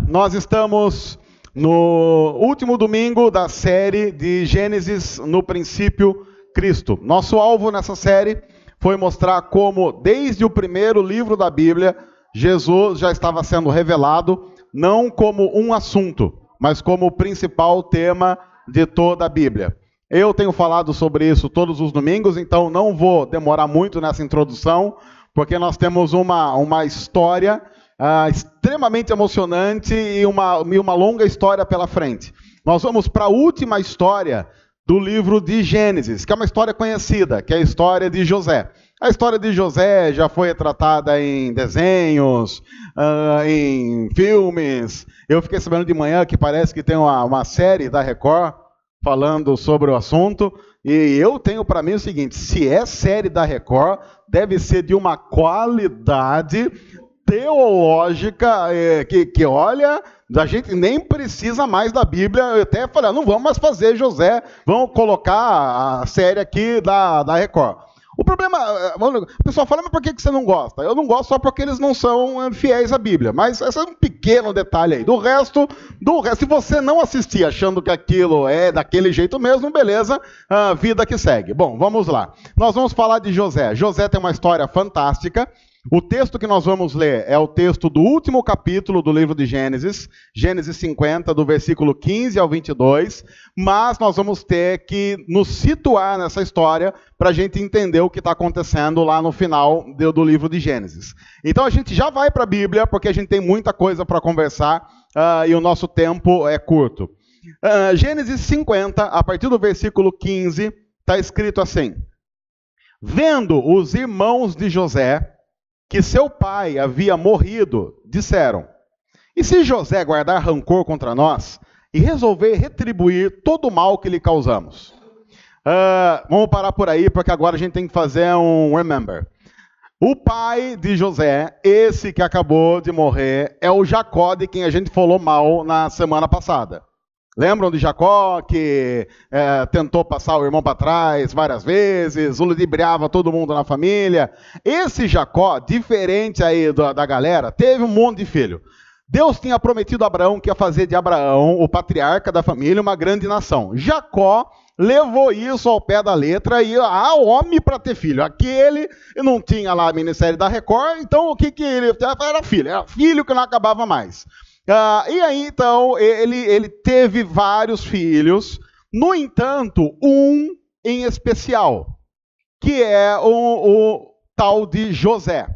Nós estamos no último domingo da série de Gênesis, no princípio, Cristo. Nosso alvo nessa série foi mostrar como, desde o primeiro livro da Bíblia, Jesus já estava sendo revelado, não como um assunto, mas como o principal tema de toda a Bíblia. Eu tenho falado sobre isso todos os domingos, então não vou demorar muito nessa introdução, porque nós temos uma história extremamente emocionante e uma longa história pela frente. Nós vamos para a última história do livro de Gênesis, que é uma história conhecida, que é a história de José. A história de José já foi retratada em desenhos, em filmes. Eu fiquei sabendo de manhã que parece que tem uma série da Record falando sobre o assunto. E eu tenho para mim o seguinte: se é série da Record, deve ser de uma qualidade teológica que olha, a gente nem precisa mais da Bíblia. Eu até falei, não vamos mais fazer José, vamos colocar a série aqui da Record. O problema, o pessoal fala, mas por que você não gosta? Eu não gosto só porque eles não são fiéis à Bíblia, mas esse é um pequeno detalhe aí. Do resto, se você não assistir achando que aquilo é daquele jeito mesmo, beleza, vida que segue. Bom, vamos lá. Nós vamos falar de José. José tem uma história fantástica. O texto que nós vamos ler é o texto do último capítulo do livro de Gênesis, Gênesis 50, do versículo 15 ao 22, mas nós vamos ter que nos situar nessa história para a gente entender o que está acontecendo lá no final do livro de Gênesis. Então a gente já vai para a Bíblia, porque a gente tem muita coisa para conversar e o nosso tempo é curto. Gênesis 50, a partir do versículo 15, está escrito assim: Vendo os irmãos de José que seu pai havia morrido, disseram: E se José guardar rancor contra nós e resolver retribuir todo o mal que lhe causamos? Vamos parar por aí, porque agora a gente tem que fazer um remember. O pai de José, esse que acabou de morrer, é o Jacó, de quem a gente falou mal na semana passada. Lembram de Jacó, que tentou passar o irmão para trás várias vezes, ludibriava todo mundo na família? Esse Jacó, diferente aí da galera, teve um monte de filho. Deus tinha prometido a Abraão que ia fazer de Abraão, o patriarca da família, uma grande nação. Jacó levou isso ao pé da letra e homem para ter filho. Aquele não tinha lá a minissérie da Record, então o que ele era filho que não acabava mais. E aí, então, ele teve vários filhos. No entanto, um em especial, que é o tal de José.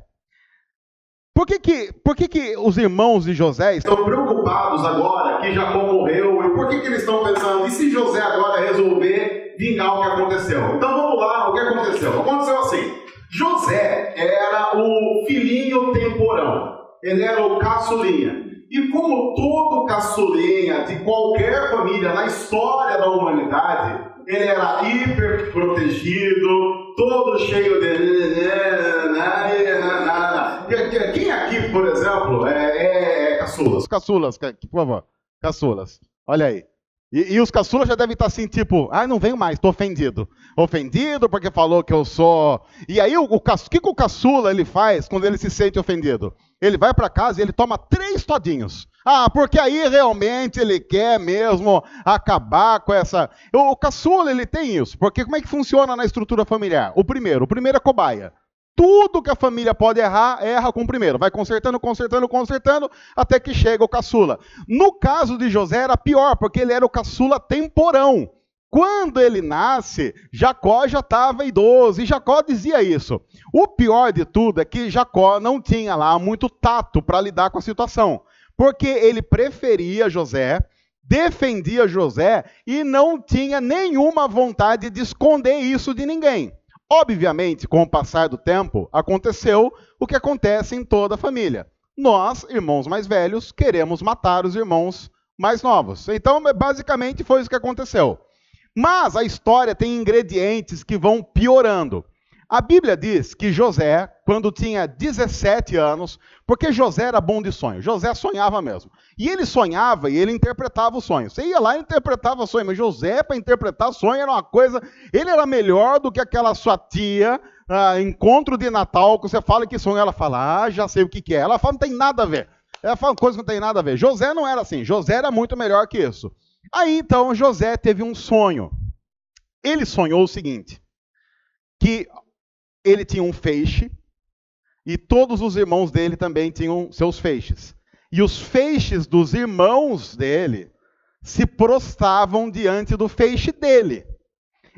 Por que os irmãos de José estão preocupados agora que Jacó morreu? E por que eles estão pensando, e se José agora resolver vingar o que aconteceu? Então vamos lá, o que aconteceu? Aconteceu assim: José era o filhinho temporão. Ele era o caçulinha. E como todo caçulinha de qualquer família na história da humanidade, ele era hiper protegido, todo cheio de... Quem aqui, por exemplo, é caçulas? Caçulas, por favor, caçulas. Olha aí. E os caçulas já devem estar assim, tipo, não venho mais, estou ofendido. Ofendido porque falou que eu sou... E aí, o que o caçula ele faz quando ele se sente ofendido? Ele vai para casa e ele toma 3 todinhos. Porque aí realmente ele quer mesmo acabar com essa... O caçula, ele tem isso, porque como é que funciona na estrutura familiar? O primeiro é cobaia. Tudo que a família pode errar, erra com o primeiro. Vai consertando, até que chega o caçula. No caso de José era pior, porque ele era o caçula temporão. Quando ele nasce, Jacó já estava idoso, e Jacó dizia isso. O pior de tudo é que Jacó não tinha lá muito tato para lidar com a situação, porque ele preferia José, defendia José, e não tinha nenhuma vontade de esconder isso de ninguém. Obviamente, com o passar do tempo, aconteceu o que acontece em toda a família. Nós, irmãos mais velhos, queremos matar os irmãos mais novos. Então, basicamente, foi isso que aconteceu. Mas a história tem ingredientes que vão piorando. A Bíblia diz que José, quando tinha 17 anos, porque José era bom de sonho, José sonhava mesmo. E ele sonhava e ele interpretava o sonho. Você ia lá e interpretava o sonho, mas José, para interpretar sonho, era uma coisa... Ele era melhor do que aquela sua tia, encontro de Natal, que você fala que sonho, ela fala, já sei o que é. Ela fala, não tem nada a ver. Ela fala coisa que não tem nada a ver. José não era assim. José era muito melhor que isso. Aí, então, José teve um sonho. Ele sonhou o seguinte, que ele tinha um feixe e todos os irmãos dele também tinham seus feixes. E os feixes dos irmãos dele se prostravam diante do feixe dele.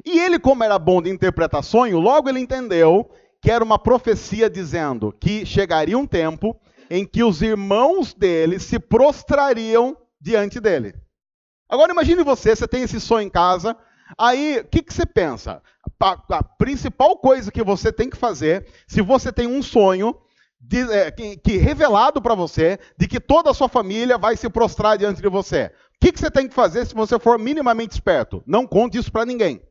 E ele, como era bom de interpretar sonho, logo ele entendeu que era uma profecia dizendo que chegaria um tempo em que os irmãos dele se prostrariam diante dele. Agora imagine você tem esse sonho em casa, aí o que você pensa? A principal coisa que você tem que fazer, se você tem um sonho que revelado para você, de que toda a sua família vai se prostrar diante de você, o que você tem que fazer se você for minimamente esperto? Não conte isso para ninguém.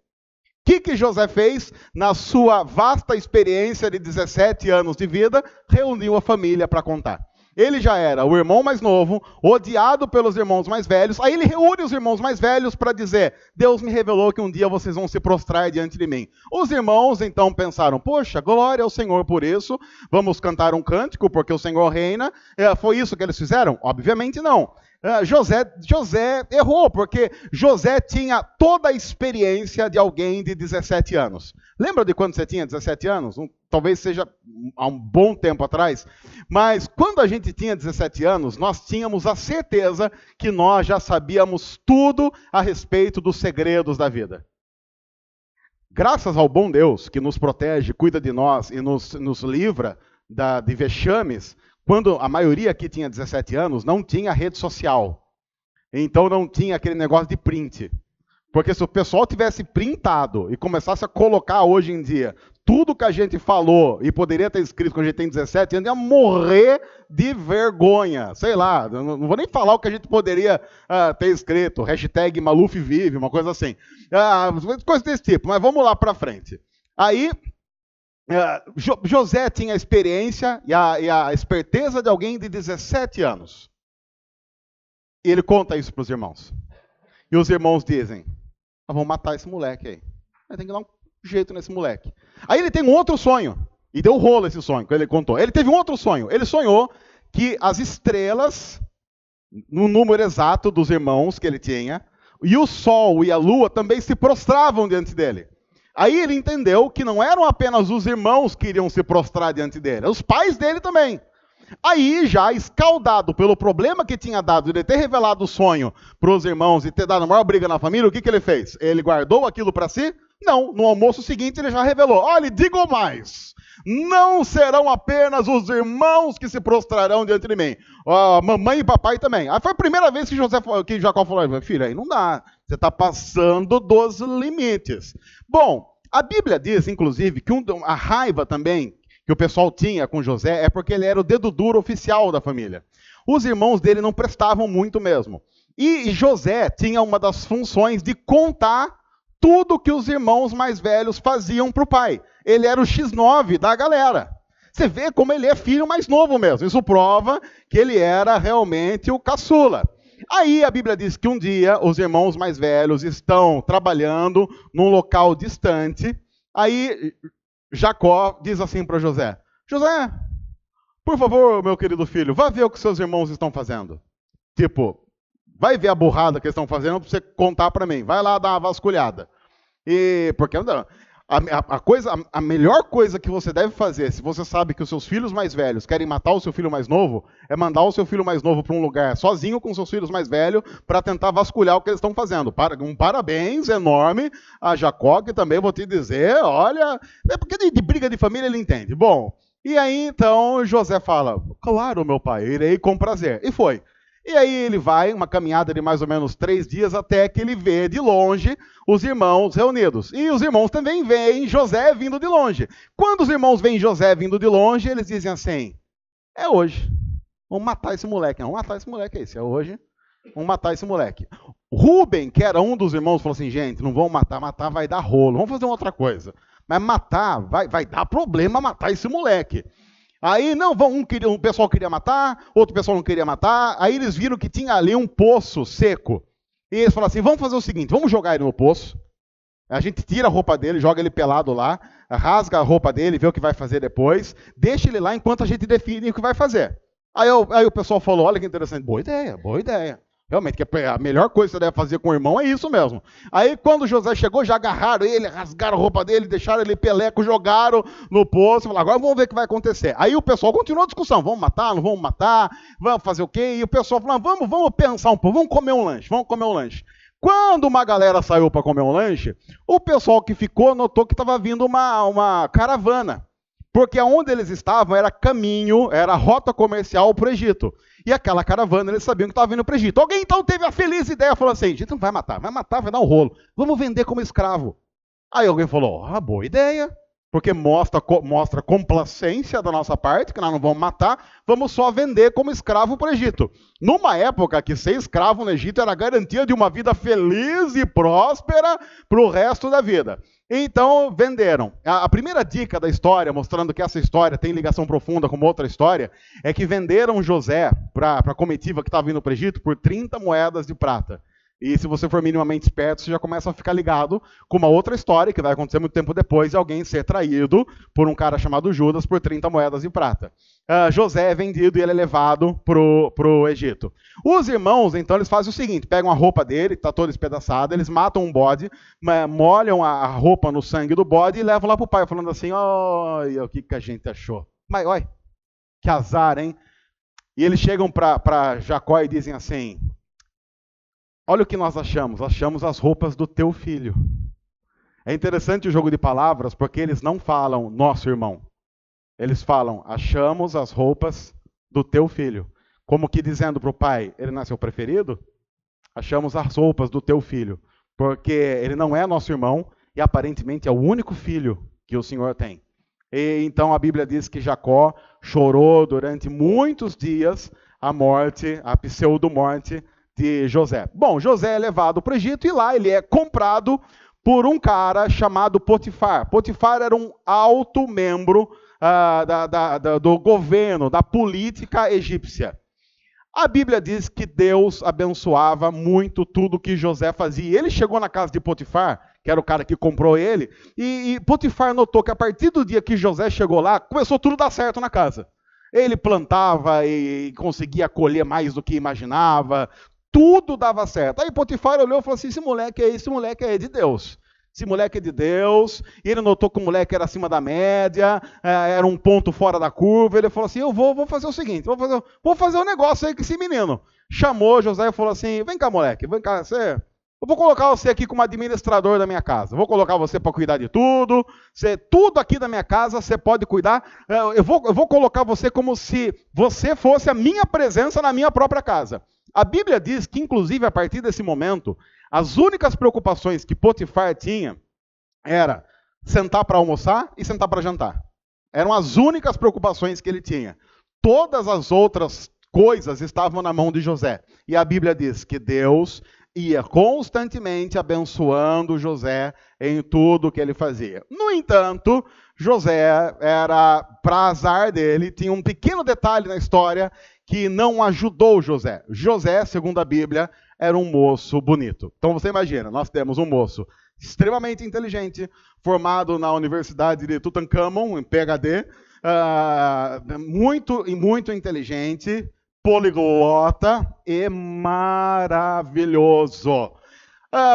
O que José fez na sua vasta experiência de 17 anos de vida? Reuniu a família para contar. Ele já era o irmão mais novo, odiado pelos irmãos mais velhos. Aí ele reúne os irmãos mais velhos para dizer: Deus me revelou que um dia vocês vão se prostrar diante de mim. Os irmãos então pensaram: poxa, glória ao Senhor por isso. Vamos cantar um cântico porque o Senhor reina. Foi isso que eles fizeram? Obviamente não. José errou, porque José tinha toda a experiência de alguém de 17 anos. Lembra de quando você tinha 17 anos? Talvez seja há um bom tempo atrás. Mas quando a gente tinha 17 anos, nós tínhamos a certeza que nós já sabíamos tudo a respeito dos segredos da vida. Graças ao bom Deus que nos protege, cuida de nós e nos livra de vexames, quando a maioria aqui tinha 17 anos, não tinha rede social. Então não tinha aquele negócio de print. Porque se o pessoal tivesse printado e começasse a colocar hoje em dia tudo que a gente falou e poderia ter escrito quando a gente tem 17 anos, ia morrer de vergonha. Sei lá, não vou nem falar o que a gente poderia ter escrito. Hashtag Maluf vive, uma coisa assim. Coisa desse tipo, mas vamos lá para frente. Aí José tinha a experiência e a esperteza de alguém de 17 anos. E ele conta isso para os irmãos. E os irmãos dizem: vamos matar esse moleque aí. Tem que dar um jeito nesse moleque. Aí ele tem um outro sonho. E deu rolo esse sonho que ele contou. Ele teve um outro sonho. Ele sonhou que as estrelas, no número exato dos irmãos que ele tinha, e o sol e a lua também se prostravam diante dele. Aí ele entendeu que não eram apenas os irmãos que iriam se prostrar diante dele, os pais dele também. Aí, já escaldado pelo problema que tinha dado de ter revelado o sonho para os irmãos e ter dado a maior briga na família, o que ele fez? Ele guardou aquilo para si? Não, no almoço seguinte ele já revelou: olha, digo mais, não serão apenas os irmãos que se prostrarão diante de mim, mamãe e papai também. Aí foi a primeira vez que Jacó falou: filho, aí não dá, você está passando dos limites. Bom, a Bíblia diz, inclusive, que a raiva também que o pessoal tinha com José é porque ele era o dedo duro oficial da família. Os irmãos dele não prestavam muito mesmo. E José tinha uma das funções de contar tudo que os irmãos mais velhos faziam para o pai. Ele era o X9 da galera. Você vê como ele é filho mais novo mesmo. Isso prova que ele era realmente o caçula. Aí a Bíblia diz que um dia os irmãos mais velhos estão trabalhando num local distante. Aí Jacó diz assim para José: José, por favor, meu querido filho, vá ver o que seus irmãos estão fazendo. Tipo, vai ver a burrada que eles estão fazendo para você contar para mim. Vai lá dar uma vasculhada. Porque a melhor coisa que você deve fazer, se você sabe que os seus filhos mais velhos querem matar o seu filho mais novo, é mandar o seu filho mais novo para um lugar sozinho com seus filhos mais velhos para tentar vasculhar o que eles estão fazendo. Um parabéns enorme a Jacó, que também vou te dizer, olha, porque de briga de família ele entende. Bom, e aí então José fala: claro, meu pai, irei com prazer. E foi. E aí ele vai, uma caminhada de mais ou menos 3 dias, até que ele vê de longe os irmãos reunidos. E os irmãos também veem José vindo de longe. Quando os irmãos veem José vindo de longe, eles dizem assim: é hoje. Vamos matar esse moleque. Não, vamos matar esse moleque aí. Se é hoje, vamos matar esse moleque. Rubem, que era um dos irmãos, falou assim: gente, não vamos matar vai dar rolo. Vamos fazer uma outra coisa. Mas matar, vai dar problema matar esse moleque. Aí, não, um pessoal queria matar, outro pessoal não queria matar. Aí eles viram que tinha ali um poço seco. E eles falaram assim: vamos fazer o seguinte, vamos jogar ele no poço. A gente tira a roupa dele, joga ele pelado lá, rasga a roupa dele, vê o que vai fazer depois. Deixa ele lá enquanto a gente define o que vai fazer. Aí o pessoal falou, olha que interessante, boa ideia, boa ideia. Realmente, que a melhor coisa que você deve fazer com o irmão é isso mesmo. Aí, quando José chegou, já agarraram ele, rasgaram a roupa dele, deixaram ele peleco, jogaram no poço. Falaram, agora vamos ver o que vai acontecer. Aí o pessoal continuou a discussão, vamos matar, não vamos matar, vamos fazer o quê? E o pessoal falou, vamos pensar um pouco, vamos comer um lanche. Quando uma galera saiu para comer um lanche, o pessoal que ficou notou que estava vindo uma caravana. Porque onde eles estavam era caminho, era rota comercial para o Egito. E aquela caravana, eles sabiam que estava vindo para o Egito. Alguém então teve a feliz ideia, falou assim, a gente não vai matar, vai dar um rolo. Vamos vender como escravo. Aí alguém falou, boa ideia, porque mostra complacência da nossa parte, que nós não vamos matar, vamos só vender como escravo para o Egito. Numa época que ser escravo no Egito era garantia de uma vida feliz e próspera para o resto da vida. Então, venderam. A primeira dica da história, mostrando que essa história tem ligação profunda com outra história, é que venderam José para a comitiva que estava vindo para o Egito por 30 moedas de prata. E se você for minimamente esperto, você já começa a ficar ligado com uma outra história, que vai acontecer muito tempo depois, de alguém ser traído por um cara chamado Judas por 30 moedas de prata. José é vendido e ele é levado pro Egito. Os irmãos, então, eles fazem o seguinte, pegam a roupa dele, que está toda espedaçada, eles matam um bode, molham a roupa no sangue do bode e levam lá pro pai, falando assim, olha o que a gente achou. Mas, olha, que azar, hein? E eles chegam para Jacó e dizem assim, olha o que nós achamos as roupas do teu filho. É interessante o jogo de palavras, porque eles não falam nosso irmão. Eles falam, achamos as roupas do teu filho. Como que dizendo para o pai, ele não é seu preferido? Achamos as roupas do teu filho. Porque ele não é nosso irmão e aparentemente é o único filho que o Senhor tem. E então a Bíblia diz que Jacó chorou durante muitos dias a pseudo-morte de José. Bom, José é levado para o Egito e lá ele é comprado por um cara chamado Potifar. Potifar era um alto membro do governo, da política egípcia. A Bíblia diz que Deus abençoava muito tudo que José fazia. Ele chegou na casa de Potifar, que era o cara que comprou ele, e Potifar notou que a partir do dia que José chegou lá, começou tudo a dar certo na casa. Ele plantava e conseguia colher mais do que imaginava, tudo dava certo. Aí Potifar olhou e falou assim, esse moleque é de Deus. Esse moleque é de Deus, e ele notou que o moleque era acima da média, era um ponto fora da curva, ele falou assim, eu vou fazer o seguinte, vou fazer um negócio aí com esse menino. Chamou José e falou assim, vem cá moleque, eu vou colocar você aqui como administrador da minha casa, vou colocar você para cuidar de tudo, tudo aqui da minha casa você pode cuidar, eu vou colocar você como se você fosse a minha presença na minha própria casa. A Bíblia diz que, inclusive, a partir desse momento, as únicas preocupações que Potifar tinha era sentar para almoçar e sentar para jantar. Eram as únicas preocupações que ele tinha. Todas as outras coisas estavam na mão de José. E a Bíblia diz que Deus ia constantemente abençoando José em tudo que ele fazia. No entanto, José era, para azar dele, tinha um pequeno detalhe na história que não ajudou José. José, segundo a Bíblia, era um moço bonito. Então você imagina, nós temos um moço extremamente inteligente, formado na Universidade de Tutankhamon, em PhD, muito inteligente, poliglota e maravilhoso.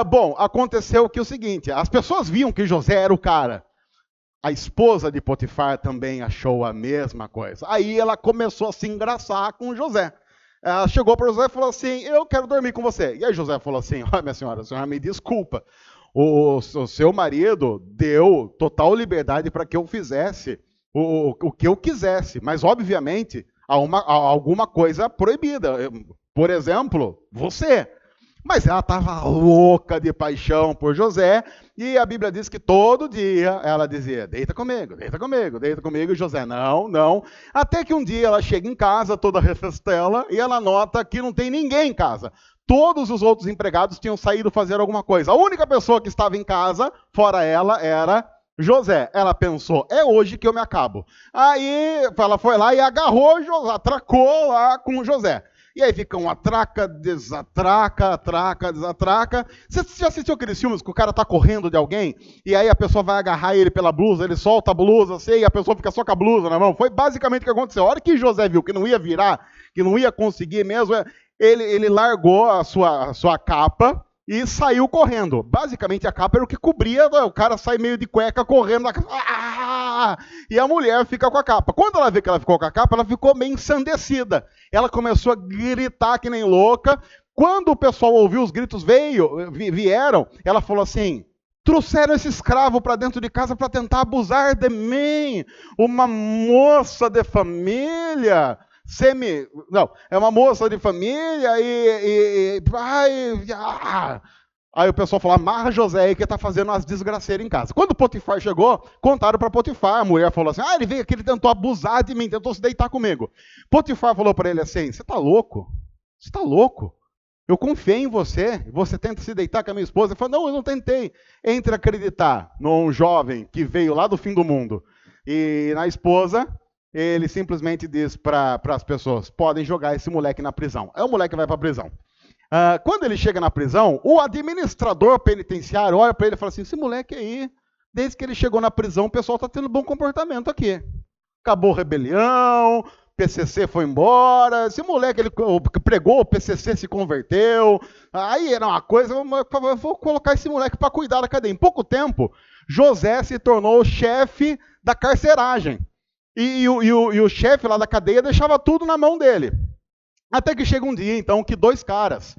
Bom, aconteceu que o seguinte, as pessoas viam que José era o cara. A esposa de Potifar também achou a mesma coisa. Aí ela começou a se engraçar com José. Ela chegou para José e falou assim, eu quero dormir com você. E aí José falou assim, minha senhora, a senhora me desculpa. O seu marido deu total liberdade para que eu fizesse o que eu quisesse. Mas, obviamente, há alguma coisa proibida. Por exemplo, você. Mas ela estava louca de paixão por José, e a Bíblia diz que todo dia ela dizia, deita comigo, e José, não. Até que um dia ela chega em casa, toda refestela, e ela nota que não tem ninguém em casa. Todos os outros empregados tinham saído fazer alguma coisa. A única pessoa que estava em casa, fora ela, era José. Ela pensou, é hoje que eu me acabo. Aí ela foi lá e agarrou José, atracou lá com José. E aí fica um atraca, desatraca, atraca, desatraca. Você já assistiu aqueles filmes que o cara tá correndo de alguém, e aí a pessoa vai agarrar ele pela blusa, ele solta a blusa, assim, e a pessoa fica só com a blusa na mão? Foi basicamente o que aconteceu. A hora que José viu que não ia virar, que não ia conseguir mesmo, ele largou a sua capa e saiu correndo. Basicamente, a capa era o que cobria, o cara sai meio de cueca correndo. E a mulher fica com a capa. Quando ela vê que ela ficou com a capa, ela ficou meio ensandecida. Ela começou a gritar que nem louca. Quando o pessoal ouviu os gritos, vieram, ela falou assim: trouxeram esse escravo para dentro de casa para tentar abusar de mim. Uma moça de família... é uma moça de família Aí o pessoal falou: amarra José aí que está fazendo umas desgraceiras em casa. Quando Potifar chegou, contaram para Potifar. A mulher falou assim: ele veio aqui, ele tentou abusar de mim, tentou se deitar comigo. Potifar falou para ele assim: você está louco? Você está louco? Eu confiei em você, você tenta se deitar com a minha esposa. Ele falou: não, eu não tentei. Entre acreditar num jovem que veio lá do fim do mundo e na esposa, ele simplesmente diz para as pessoas: podem jogar esse moleque na prisão. Aí o moleque vai para a prisão. Quando ele chega na prisão, o administrador penitenciário olha para ele e fala assim: esse moleque aí, desde que ele chegou na prisão, o pessoal está tendo bom comportamento aqui. Acabou a rebelião, PCC foi embora, esse moleque ele pregou, o PCC se converteu. Aí era uma coisa, eu vou colocar esse moleque para cuidar da cadeia. Em pouco tempo, José se tornou o chefe da carceragem. E o chefe lá da cadeia deixava tudo na mão dele. Até que chega um dia, então, que dois caras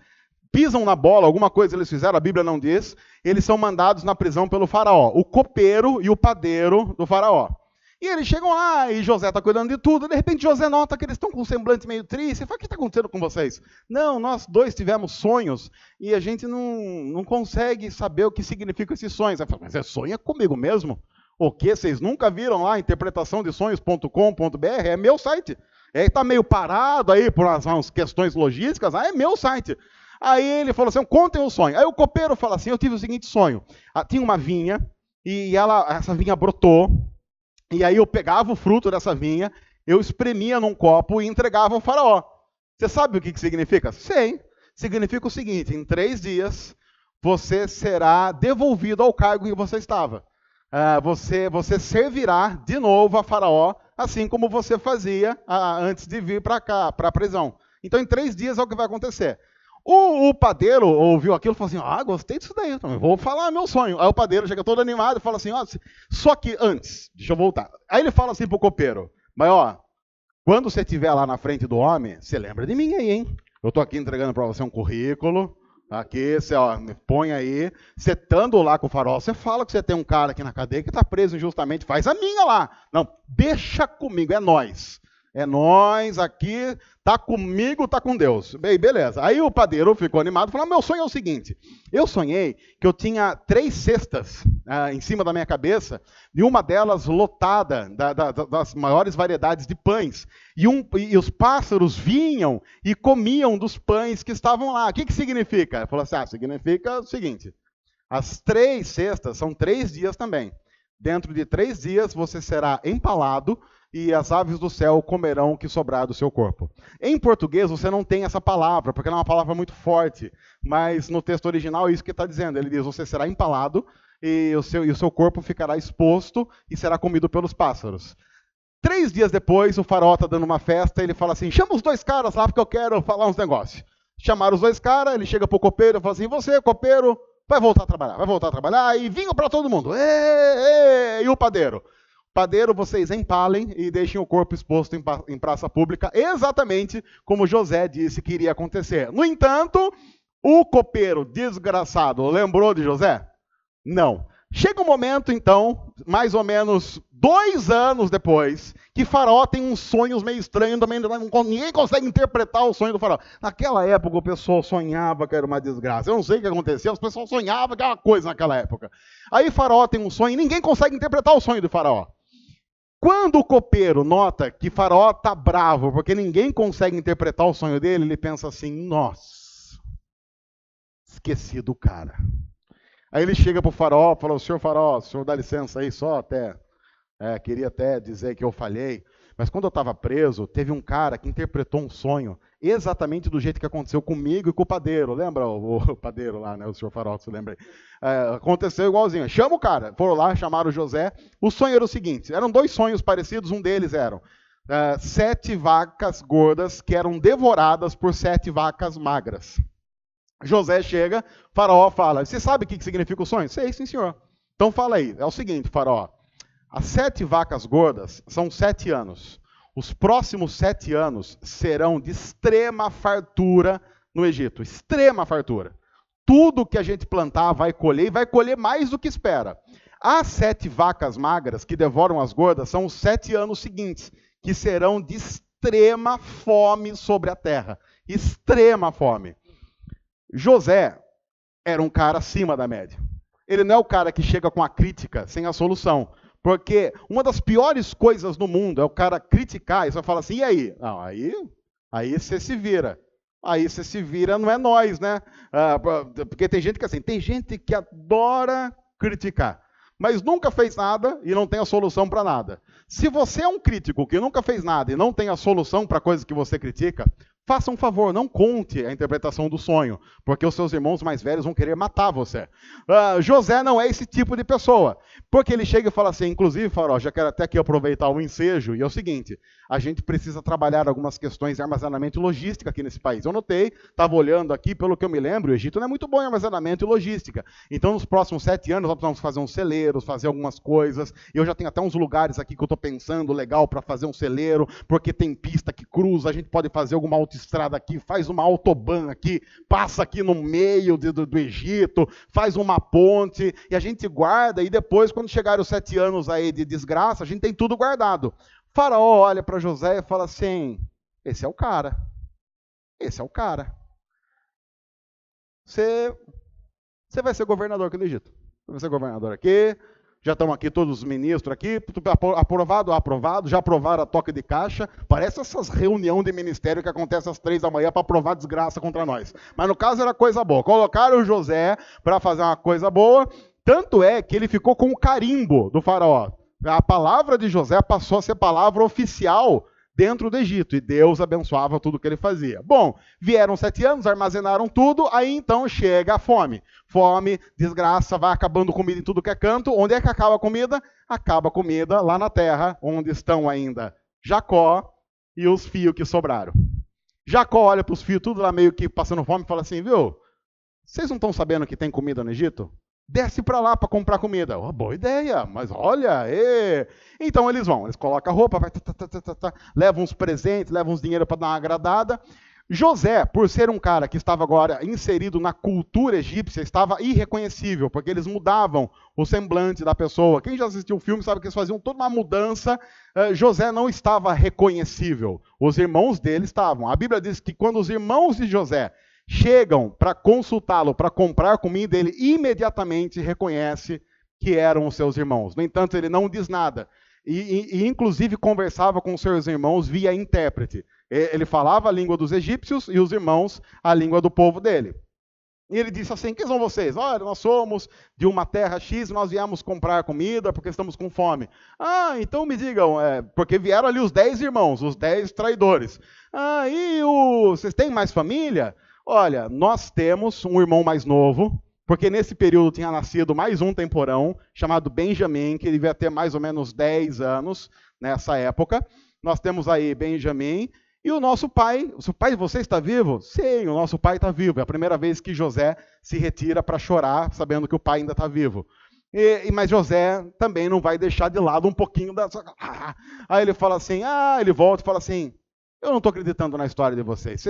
pisam na bola, alguma coisa eles fizeram, a Bíblia não diz, eles são mandados na prisão pelo faraó, o copeiro e o padeiro do faraó. E eles chegam lá, e José está cuidando de tudo, de repente José nota que eles estão com um semblante meio triste. Ele fala: o que está acontecendo com vocês? Não, nós dois tivemos sonhos, e a gente não consegue saber o que significam esses sonhos. Ele fala: mas sonho é comigo mesmo? O quê? Vocês nunca viram lá interpretaçãodesonhos.com.br? É meu site. Está meio parado aí por umas questões logísticas. É meu site. Aí ele falou assim: contem o sonho. Aí o copeiro fala assim: eu tive o seguinte sonho. Tinha uma vinha, e essa vinha brotou, e aí eu pegava o fruto dessa vinha, eu espremia num copo e entregava ao faraó. Você sabe o que significa? Sei. Significa o seguinte: em 3 dias, você será devolvido ao cargo em que você estava. Você servirá de novo a faraó, assim como você fazia antes de vir para cá, para a prisão. Então, em 3 dias é o que vai acontecer. O padeiro ouviu aquilo e falou assim: gostei disso daí, então vou falar meu sonho. Aí o padeiro chega todo animado e fala assim: só que antes, deixa eu voltar. Aí ele fala assim pro copeiro: mas quando você estiver lá na frente do homem, você lembra de mim aí, hein? Eu estou aqui entregando para você um currículo. Aqui, você me põe aí, você estando lá com o faraó, você fala que você tem um cara aqui na cadeia que está preso injustamente, faz a minha lá. Não, deixa comigo, é nós. É nós aqui, tá comigo, tá com Deus. Bem, beleza. Aí o padeiro ficou animado e falou: meu sonho é o seguinte: eu sonhei que eu tinha 3 cestas em cima da minha cabeça, e uma delas lotada das maiores variedades de pães. E os pássaros vinham e comiam dos pães que estavam lá. O que significa? Ele falou assim: significa o seguinte: as 3 cestas são 3 dias também. Dentro de 3 dias você será empalado, e as aves do céu comerão o que sobrar do seu corpo. Em português você não tem essa palavra, porque ela é uma palavra muito forte, mas no texto original é isso que está dizendo. Ele diz: você será empalado, e o seu corpo ficará exposto e será comido pelos pássaros. 3 dias depois, o faraó está dando uma festa, ele fala assim: chama os 2 caras lá, porque eu quero falar uns negócios. Chamaram os 2 caras, ele chega para o copeiro e fala assim: você, copeiro, vai voltar a trabalhar, e vinho para todo mundo. E o padeiro? Padeiro, vocês empalem e deixem o corpo exposto em praça pública, exatamente como José disse que iria acontecer. No entanto, o copeiro desgraçado lembrou de José? Não. Chega um momento, então, mais ou menos 2 anos depois, que Faraó tem uns sonhos meio estranhos, também ninguém consegue interpretar o sonho do Faraó. Naquela época, o pessoal sonhava que era uma desgraça. Eu não sei o que aconteceu, o pessoal sonhava que era uma coisa naquela época. Aí Faraó tem um sonho e ninguém consegue interpretar o sonho do Faraó. Quando o copeiro nota que Faraó está bravo, porque ninguém consegue interpretar o sonho dele, ele pensa assim: nossa, esqueci do cara. Aí ele chega para o faraó, fala: senhor faraó, o senhor dá licença aí só até, queria até dizer que eu falhei, Mas quando eu estava preso, teve um cara que interpretou um sonho exatamente do jeito que aconteceu comigo e com o padeiro. Lembra o padeiro lá, né? O senhor Farol, você lembra aí? Aconteceu igualzinho. Chama o cara. Foram lá, chamaram o José. O sonho era o seguinte, eram 2 sonhos parecidos, um deles eram 7 vacas gordas que eram devoradas por 7 vacas magras. José chega, Faraó fala, você sabe o que significa o sonho? Sei, sim, senhor. Então fala aí, é o seguinte, Faraó, as 7 vacas gordas são 7 anos. Os próximos 7 anos serão de extrema fartura no Egito, extrema fartura. Tudo que a gente plantar vai colher, e vai colher mais do que espera. As 7 vacas magras que devoram as gordas são os 7 anos seguintes, que serão de extrema fome sobre a terra. Extrema fome. José era um cara acima da média. Ele não é o cara que chega com a crítica sem a solução. Porque uma das piores coisas no mundo é o cara criticar e só fala assim, e aí? Não, aí você se vira. Aí você se vira, não é nós, né? Porque tem gente que assim, tem gente que adora criticar, mas nunca fez nada e não tem a solução para nada. Se você é um crítico que nunca fez nada e não tem a solução para coisas que você critica, faça um favor, não conte a interpretação do sonho, porque os seus irmãos mais velhos vão querer matar você. José não é esse tipo de pessoa, porque ele chega e fala assim, inclusive, Faraó, já quero até aqui aproveitar o ensejo, e é o seguinte, a gente precisa trabalhar algumas questões de armazenamento e logística aqui nesse país. Eu notei, estava olhando aqui, pelo que eu me lembro, o Egito não é muito bom em armazenamento e logística. Então, nos próximos 7 anos, nós precisamos fazer uns celeiros, fazer algumas coisas, e eu já tenho até uns lugares aqui que eu estou pensando legal para fazer um celeiro, porque tem pista que cruza, a gente pode fazer alguma autoestrada aqui, faz uma autobahn aqui, passa aqui no meio do Egito, faz uma ponte, e a gente guarda, e depois, quando chegarem os 7 anos aí de desgraça, a gente tem tudo guardado. Faraó olha para José e fala assim, esse é o cara, esse é o cara. Você vai ser governador aqui do Egito, você vai ser governador aqui, já estão aqui todos os ministros aqui, aprovado, já aprovaram a toque de caixa. Parece essas reuniões de ministério que acontecem às 3 da manhã para aprovar desgraça contra nós. Mas no caso era coisa boa. Colocaram o José para fazer uma coisa boa, tanto é que ele ficou com o carimbo do faraó. A palavra de José passou a ser palavra oficial dentro do Egito, e Deus abençoava tudo que ele fazia. Bom, vieram 7 anos, armazenaram tudo, aí então chega a fome. Fome, desgraça, vai acabando comida em tudo que é canto. Onde é que acaba a comida? Acaba a comida lá na terra, onde estão ainda Jacó e os filhos que sobraram. Jacó olha para os filhos, tudo lá meio que passando fome, e fala assim, viu, vocês não estão sabendo que tem comida no Egito? Desce para lá para comprar comida. Oh, boa ideia, mas olha, então eles vão, eles colocam a roupa, levam uns presentes, levam uns dinheiro para dar uma agradada. José, por ser um cara que estava agora inserido na cultura egípcia, estava irreconhecível, porque eles mudavam o semblante da pessoa. Quem já assistiu o filme sabe que eles faziam toda uma mudança. José não estava reconhecível, os irmãos dele estavam. A Bíblia diz que quando os irmãos de José chegam para consultá-lo, para comprar comida, ele imediatamente reconhece que eram os seus irmãos. No entanto, ele não diz nada. E inclusive, conversava com os seus irmãos via intérprete. Ele falava a língua dos egípcios e os irmãos a língua do povo dele. E ele disse assim, quem são vocês? Olha, nós somos de uma terra X, nós viemos comprar comida porque estamos com fome. Ah, então me digam, porque vieram ali os 10 irmãos, os 10 traidores. Ah, vocês têm mais família? Olha, nós temos um irmão mais novo, porque nesse período tinha nascido mais um temporão, chamado Benjamim, que devia ter mais ou menos 10 anos nessa época. Nós temos aí Benjamim, e o nosso pai, o pai de vocês está vivo? Sim, o nosso pai está vivo. É a primeira vez que José se retira para chorar, sabendo que o pai ainda está vivo. Mas José também não vai deixar de lado um pouquinho da... Aí ele fala assim, ele volta e fala assim, eu não estou acreditando na história de vocês.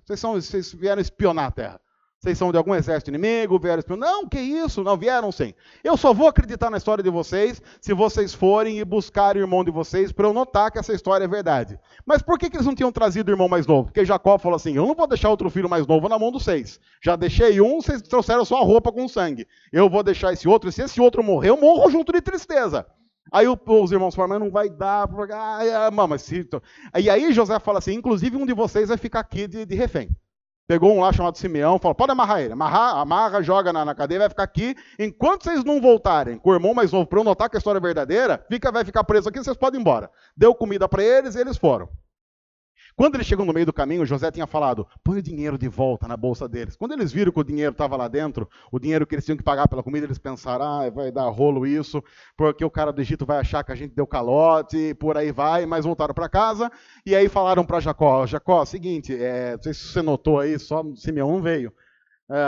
Vocês vieram espionar a terra. Vocês são de algum exército inimigo, vieram espionar. Não, que isso? Não vieram sim. Eu só vou acreditar na história de vocês se vocês forem e buscarem o irmão de vocês para eu notar que essa história é verdade. Mas por que eles não tinham trazido o irmão mais novo? Porque Jacó falou assim, eu não vou deixar outro filho mais novo na mão dos 6. Já deixei um, vocês trouxeram só a roupa com sangue. Eu vou deixar esse outro, e se esse outro morrer, eu morro junto de tristeza. Aí os irmãos falam, mas não vai dar, porque... E aí José fala assim, inclusive um de vocês vai ficar aqui de refém. Pegou um lá chamado Simeão, falou, pode amarrar ele. Amarra, joga na cadeia, vai ficar aqui. Enquanto vocês não voltarem com o irmão mais novo, para eu notar que a história é verdadeira, vai ficar preso aqui, vocês podem ir embora. Deu comida para eles e eles foram. Quando eles chegam no meio do caminho, José tinha falado, põe o dinheiro de volta na bolsa deles. Quando eles viram que o dinheiro estava lá dentro, o dinheiro que eles tinham que pagar pela comida, eles pensaram, vai dar rolo isso, porque o cara do Egito vai achar que a gente deu calote, por aí vai, mas voltaram para casa, e aí falaram para Jacó, seguinte, não sei se você notou aí, só Simeão não veio.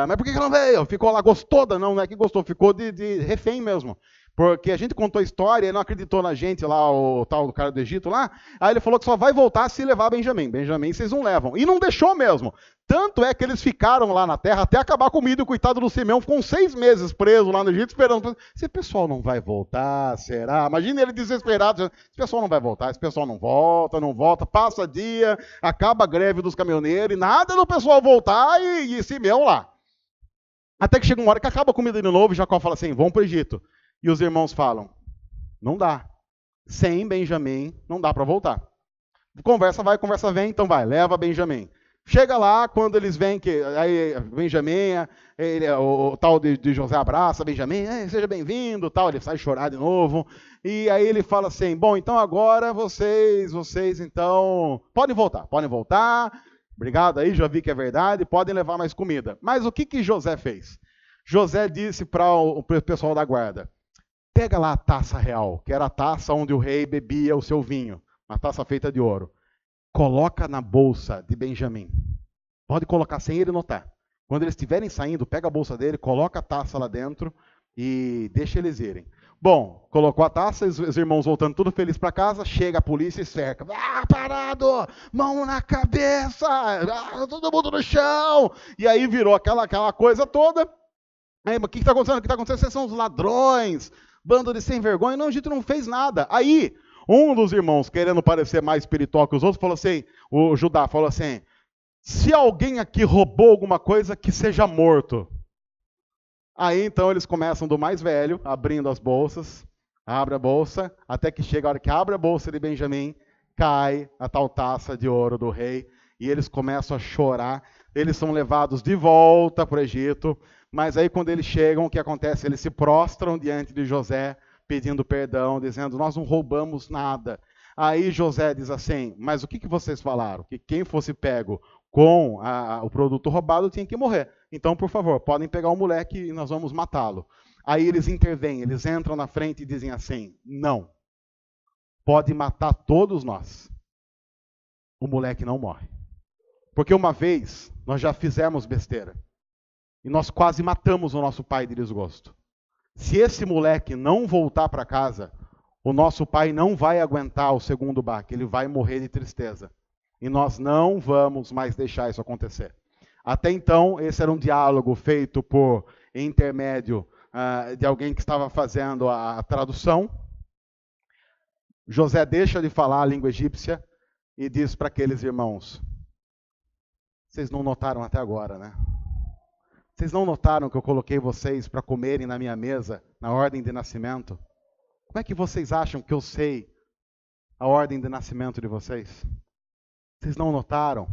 Mas por que não veio? Ficou lá, gostou? Não é que gostou, ficou de refém mesmo. Porque a gente contou a história, ele não acreditou na gente lá, o tal do cara do Egito lá. Aí ele falou que só vai voltar se levar Benjamim. Benjamim vocês não levam. E não deixou mesmo. Tanto é que eles ficaram lá na terra até acabar a comida. E o coitado do Simeão ficou 6 meses preso lá no Egito, esperando. Esse pessoal não vai voltar, será? Imagina ele desesperado. Esse pessoal não vai voltar, esse pessoal não volta. Passa dia, acaba a greve dos caminhoneiros e nada do pessoal voltar e Simeão lá. Até que chega uma hora que acaba a comida de novo e Jacó fala assim, vamos para o Egito. E os irmãos falam, não dá. Sem Benjamim, não dá para voltar. Conversa vai, conversa vem, então vai, leva Benjamim. Chega lá, quando eles veem que aí Benjamim, o tal de José abraça Benjamim, seja bem-vindo, tal, ele sai chorar de novo. E aí ele fala assim, bom, então agora vocês então, podem voltar. Obrigado aí, já vi que é verdade, podem levar mais comida. Mas o que José fez? José disse para o pessoal da guarda, pega lá a taça real, que era a taça onde o rei bebia o seu vinho, uma taça feita de ouro. Coloca na bolsa de Benjamim. Pode colocar sem ele notar. Quando eles estiverem saindo, pega a bolsa dele, coloca a taça lá dentro e deixa eles irem. Bom, colocou a taça, os irmãos voltando tudo felizes para casa, chega a polícia e cerca. Parado! Mão na cabeça! Todo mundo no chão! E aí virou aquela coisa toda. Aí, mas o que está acontecendo? O que está acontecendo? Vocês são os ladrões, bando de sem vergonha. Não, a gente não fez nada. Aí, um dos irmãos, querendo parecer mais espiritual que os outros, falou assim, o Judá falou assim, se alguém aqui roubou alguma coisa, que seja morto. Aí, então, eles começam do mais velho, abrindo as bolsas, abre a bolsa, até que chega a hora que abre a bolsa de Benjamim, cai a tal taça de ouro do rei, e eles começam a chorar. Eles são levados de volta para o Egito, mas aí quando eles chegam, o que acontece? Eles se prostram diante de José, pedindo perdão, dizendo, nós não roubamos nada. Aí José diz assim, mas o que vocês falaram? Que quem fosse pego com o produto roubado tinha que morrer. Então, por favor, podem pegar o moleque e nós vamos matá-lo. Aí eles intervêm, eles entram na frente e dizem assim, não, pode matar todos nós. O moleque não morre. Porque uma vez nós já fizemos besteira. E nós quase matamos o nosso pai de desgosto. Se esse moleque não voltar para casa, o nosso pai não vai aguentar o segundo baque, ele vai morrer de tristeza. E nós não vamos mais deixar isso acontecer. Até então, esse era um diálogo feito por intermédio de alguém que estava fazendo a tradução. José deixa de falar a língua egípcia e diz para aqueles irmãos, vocês não notaram até agora, né? Vocês não notaram que eu coloquei vocês para comerem na minha mesa, na ordem de nascimento? Como é que vocês acham que eu sei a ordem de nascimento de vocês? Vocês não notaram?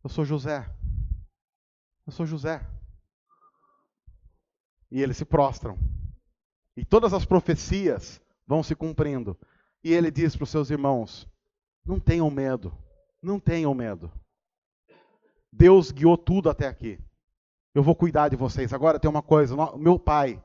Eu sou José. Eu sou José. E eles se prostram. E todas as profecias vão se cumprindo. E ele diz para os seus irmãos, não tenham medo. Não tenham medo. Deus guiou tudo até aqui. Eu vou cuidar de vocês. Agora tem uma coisa, meu pai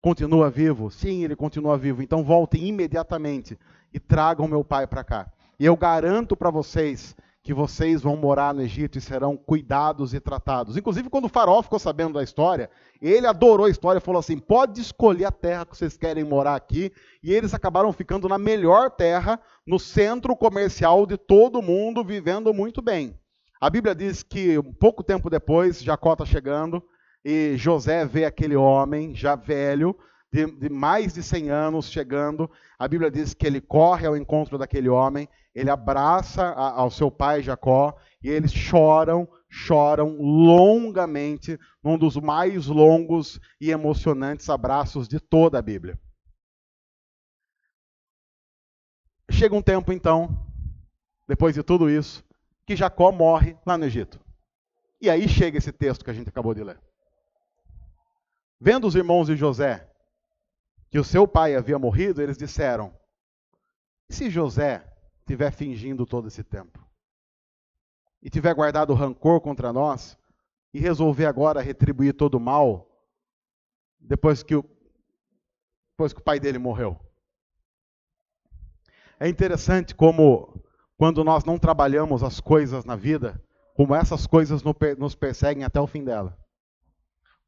continua vivo? Sim, ele continua vivo. Então voltem imediatamente e tragam meu pai para cá. E eu garanto para vocês que vocês vão morar no Egito e serão cuidados e tratados. Inclusive, quando o faraó ficou sabendo da história, ele adorou a história e falou assim, pode escolher a terra que vocês querem morar aqui. E eles acabaram ficando na melhor terra, no centro comercial de todo mundo, vivendo muito bem. A Bíblia diz que pouco tempo depois, Jacó está chegando e José vê aquele homem já velho, de mais de 100 anos chegando. A Bíblia diz que ele corre ao encontro daquele homem, ele abraça ao seu pai Jacó e eles choram longamente, num dos mais longos e emocionantes abraços de toda a Bíblia. Chega um tempo então, depois de tudo isso, que Jacó morre lá no Egito. E aí chega esse texto que a gente acabou de ler. Vendo os irmãos de José que o seu pai havia morrido, eles disseram: e se José estiver fingindo todo esse tempo? E tiver guardado rancor contra nós, e resolver agora retribuir todo o mal, depois que o pai dele morreu? É interessante como, quando nós não trabalhamos as coisas na vida, como essas coisas nos perseguem até o fim dela.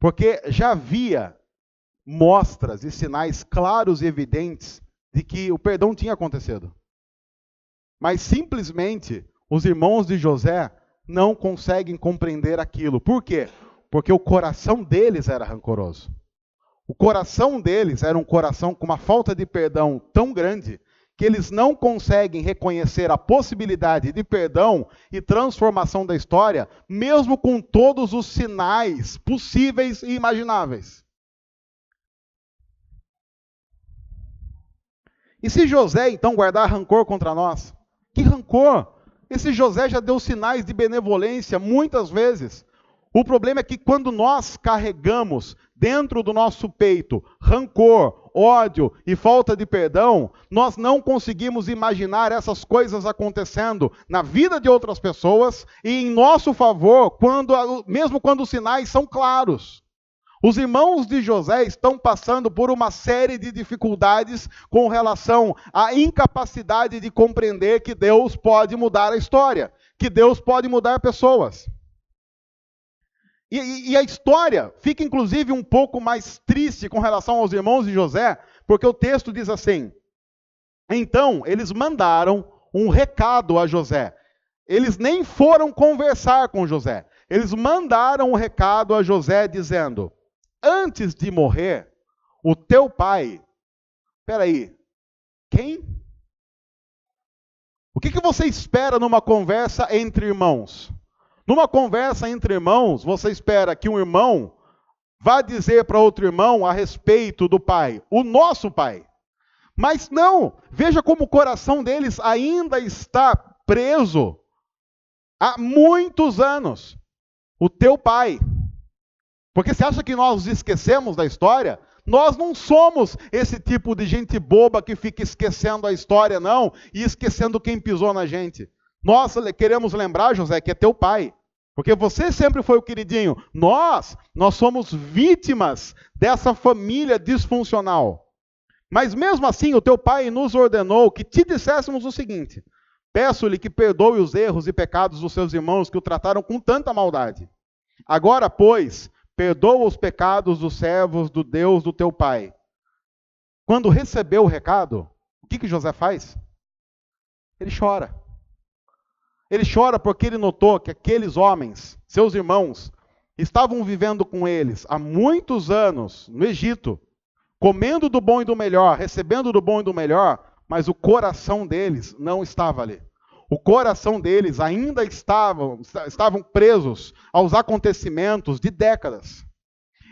Porque já havia mostras e sinais claros e evidentes de que o perdão tinha acontecido. Mas simplesmente os irmãos de José não conseguem compreender aquilo. Por quê? Porque o coração deles era rancoroso. O coração deles era um coração com uma falta de perdão tão grande que eles não conseguem reconhecer a possibilidade de perdão e transformação da história, mesmo com todos os sinais possíveis e imagináveis. E se José, então, guardar rancor contra nós? Que rancor? Esse José já deu sinais de benevolência muitas vezes. O problema é que quando nós carregamos dentro do nosso peito rancor, ódio e falta de perdão, nós não conseguimos imaginar essas coisas acontecendo na vida de outras pessoas e em nosso favor, mesmo quando os sinais são claros. Os irmãos de José estão passando por uma série de dificuldades com relação à incapacidade de compreender que Deus pode mudar a história, que Deus pode mudar pessoas. E a história fica, inclusive, um pouco mais triste com relação aos irmãos de José, porque o texto diz assim: então, eles mandaram um recado a José. Eles nem foram conversar com José. Eles mandaram um recado a José dizendo: antes de morrer, o teu pai... Espera quem? O que você espera numa conversa entre irmãos? Numa conversa entre irmãos, você espera que um irmão vá dizer para outro irmão a respeito do pai, o nosso pai. Mas não, veja como o coração deles ainda está preso há muitos anos. O teu pai. Porque você acha que nós nos esquecemos da história? Nós não somos esse tipo de gente boba que fica esquecendo a história, não, e esquecendo quem pisou na gente. Nós queremos lembrar, José, que é teu pai. Porque você sempre foi o queridinho. Nós somos vítimas dessa família disfuncional. Mas mesmo assim, o teu pai nos ordenou que te disséssemos o seguinte: peço-lhe que perdoe os erros e pecados dos seus irmãos que o trataram com tanta maldade. Agora, pois, perdoa os pecados dos servos do Deus do teu pai. Quando recebeu o recado, o que José faz? Ele chora. Ele chora porque ele notou que aqueles homens, seus irmãos, estavam vivendo com eles há muitos anos no Egito, comendo do bom e do melhor, recebendo do bom e do melhor, mas o coração deles não estava ali. O coração deles ainda estavam presos aos acontecimentos de décadas.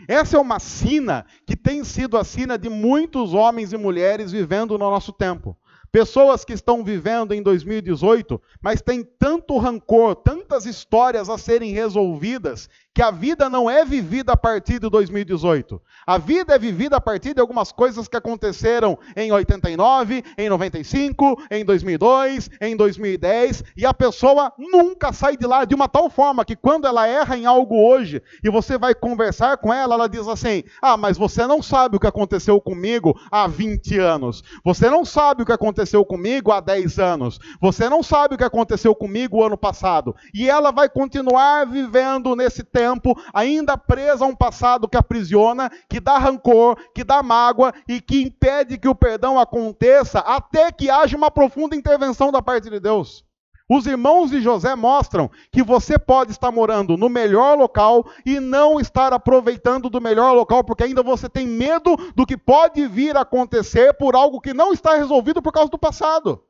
Essa é uma sina que tem sido a sina de muitos homens e mulheres vivendo no nosso tempo. Pessoas que estão vivendo em 2018, mas têm tanto rancor, tantas histórias a serem resolvidas, que a vida não é vivida a partir de 2018. A vida é vivida a partir de algumas coisas que aconteceram em 89, em 95, em 2002, em 2010, e a pessoa nunca sai de lá de uma tal forma que quando ela erra em algo hoje, e você vai conversar com ela, ela diz assim: ah, mas você não sabe o que aconteceu comigo há 20 anos. Você não sabe o que aconteceu comigo há 10 anos. Você não sabe o que aconteceu comigo o ano passado. E ela vai continuar vivendo nesse tempo, ainda presa a um passado que aprisiona, que dá rancor, que dá mágoa e que impede que o perdão aconteça até que haja uma profunda intervenção da parte de Deus. Os irmãos de José mostram que você pode estar morando no melhor local e não estar aproveitando do melhor local, porque ainda você tem medo do que pode vir a acontecer por algo que não está resolvido por causa do passado.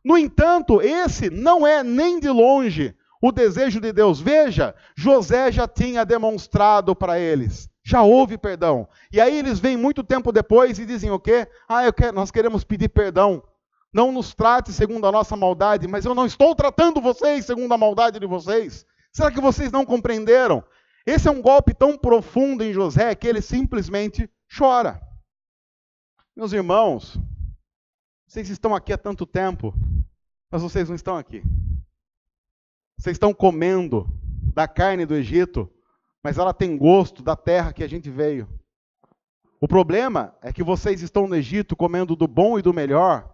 No entanto, esse não é nem de longe o desejo de Deus. Veja, José já tinha demonstrado para eles. Já houve perdão. E aí eles vêm muito tempo depois e dizem o quê? Nós queremos pedir perdão. Não nos trate segundo a nossa maldade, mas eu não estou tratando vocês segundo a maldade de vocês. Será que vocês não compreenderam? Esse é um golpe tão profundo em José que ele simplesmente chora. Meus irmãos, vocês estão aqui há tanto tempo, mas vocês não estão aqui. Vocês estão comendo da carne do Egito, mas ela tem gosto da terra que a gente veio. O problema é que vocês estão no Egito comendo do bom e do melhor,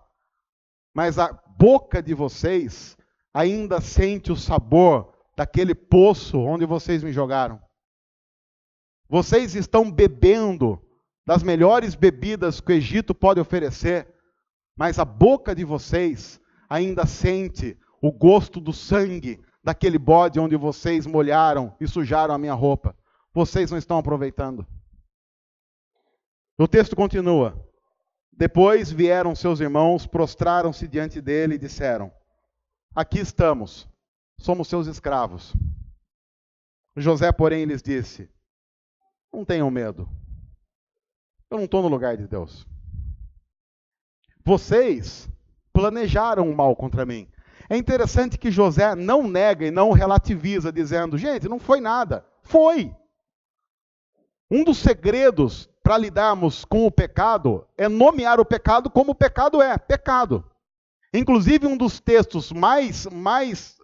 mas a boca de vocês ainda sente o sabor daquele poço onde vocês me jogaram. Vocês estão bebendo das melhores bebidas que o Egito pode oferecer, mas a boca de vocês ainda sente o gosto do sangue daquele bode onde vocês molharam e sujaram a minha roupa. Vocês não estão aproveitando. O texto continua. Depois vieram seus irmãos, prostraram-se diante dele e disseram: aqui estamos, somos seus escravos. José, porém, lhes disse: não tenham medo. Eu não estou no lugar de Deus. Vocês planejaram o mal contra mim. É interessante que José não nega e não relativiza, dizendo: gente, não foi nada. Foi. Um dos segredos para lidarmos com o pecado é nomear o pecado como o pecado é, pecado. Inclusive, um dos textos mais